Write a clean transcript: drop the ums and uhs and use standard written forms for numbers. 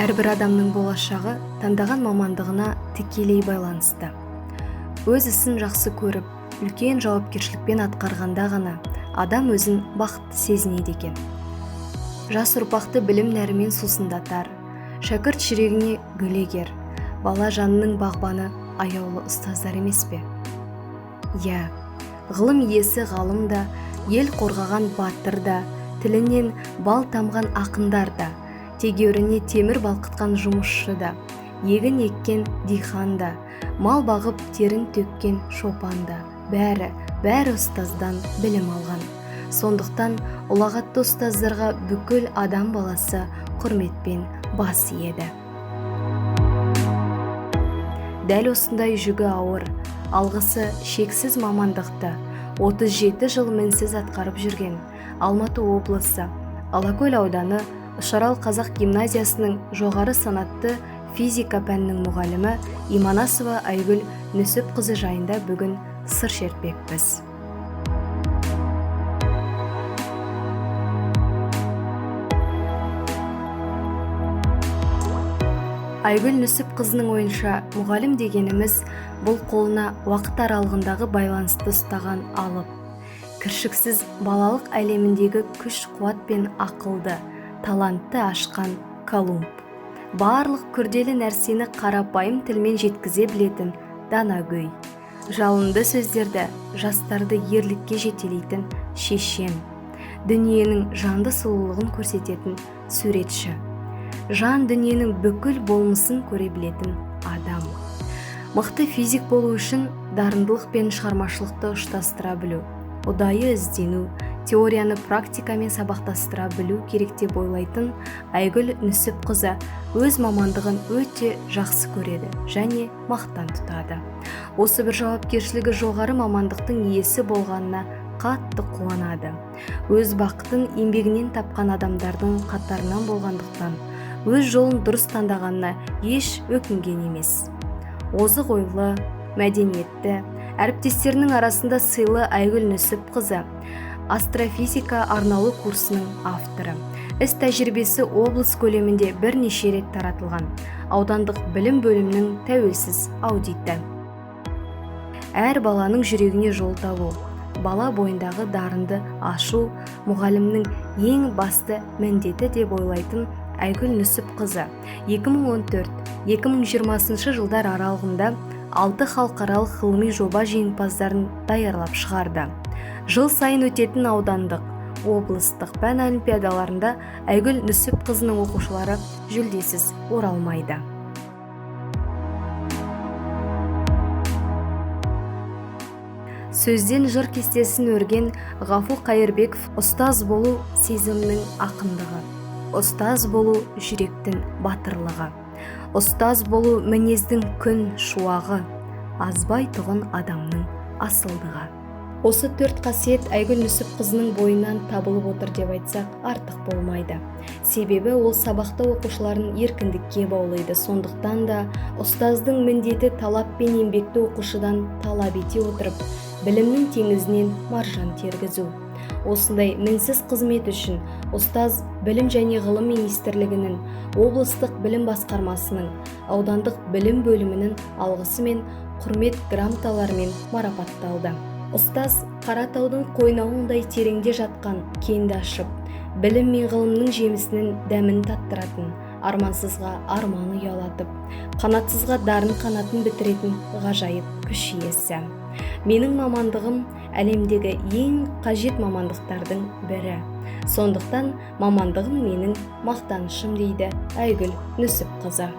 Әрбір адамның болашағы таңдаған мамандығына тікелей байланысты. Өз ісін жақсы көріп, үлкен жауапкершілікпен атқарғанда ғана адам өзін бақытты сезінеді екен. Жас ұрпақты білім нәрімен сусындатар, шәкірт жүрегіне гүл егер, бала жанының бағбаны аяулы ұстаздар емес пе? Иә, ғылым иесі ғалым да, ел қорғаған батыр да, тілінен бал тамған ақындар да, тегеуріне темір балқытқан жұмысшы да, егін еккен диқан да, мал бағып терін төккен шопан да, бәрі ұстаздан білім алған. Сондықтан ұлағатты ұстаздарға бүкіл адам баласы құрметпен бас иеді. Дәл осындай жүгі ауыр, алғысы шексіз мамандықты 37 жыл мінсіз атқарып жүрген Алматы облысы Алакөл ауданы Үшарал қазақ гимназиясының жоғары санатты физика пәнінің мұғалімі Иманасова Айгүл Нүсіпқызы жайында бүгін сыр шертпекпіз. Айгүл Нүсіпқызының ойынша, мұғалім дегеніміз бұл қолына уақыт аралығындағы байланысты ұстаған алып, кіршіксіз балалық әлеміндегі күш қуат пен ақылды, талантты ашқан Колумб. Барлық күрделі нәрсені қарапайым тілмен жеткізе білетін данагөй. Жалынды сөздерді, жастарды ерлікке жетелейтін шешен. Дүниенің жанды сұлулығын көрсететін суретші. Жан дүниенің бүкіл болмысын көре білетін адам. Мықты физик болу үшін дарындылық пен шығармашылықты ұштастыра білу, ұдайы іздену, теорияны практикамен сабақтастыра білу керек деп ойлайтын Айгүл Нүсіпқызы өз мамандығын өте жақсы көреді және мақтан тұтады. Осы бір жауапкершілігі жоғары мамандықтың иесі болғанына қатты қуанады. Өз бақытын еңбегінен тапқан адамдардың қатарынан болғандықтан, өз жолын дұрыс таңдағанына еш өкінген емес. Озық ойлы, мәдениетті, әріптестерінің арасында сыйлы Айгүл Нүсіпқызы астрофизика арнаулы курсының авторы. Іс тәжірибесі облыс көлемінде бірнеше рет таратылған. Аудандық білім бөлімінің тәуелсіз аудиті. Әр баланың жүрегіне жол табу, бала бойындағы дарынды ашу мұғалімнің ең басты міндеті деп ойлайтын Айгүл Нүсіпқызы 2014-2020 жылдар аралығында 6 халықаралық ғылыми жоба жеңімпаздарын даярлап шығарды. Жыл сайын өтетін аудандық, облыстық пән олимпиадаларында Айгүл Нүсіпқызының оқушылары жүлдесіз оралмайды. Сөзден жыр кестесін өрген Ғафу Қайырбеков ұстаз болу сезімнің ақындығы, ұстаз болу жүректің батырлығы, ұстаз болу мінездің күн шуағы, азбай тұғын адамның асылдығы. Осы 4 қасиет Айгүл Нүсіпқызының бойынан табылып отыр деп айтсақ артық болмайды. Себебі ол сабақта оқушыларын еркіндікке баулайды. Сондықтан да ұстаздың міндеті талап пен еңбекті оқушыдан талап ете отырып, білімнің теңізінен маржан тергізу. Осындай мінсіз қызмет үшін ұстаз Білім және ғылым министрлігінің, облыстық білім басқармасының, аудандық білім бөлімінің алғысы мен құрмет грамоталарымен марапатталды. Ұстаз Қаратаудың қойнауындай тереңде жатқан кенді ашып, білім мен ғылымның жемісінің дәмін таттыратын, армансызға арманы ұялатып, қанатсызға дарын қанатын бітіретін ғажайып күш иесі. Менің мамандығым әлемдегі ең қажет мамандықтардың бірі. Сондықтан мамандығым менің мақтанышым дейді Айгүл Нүсіпқызы.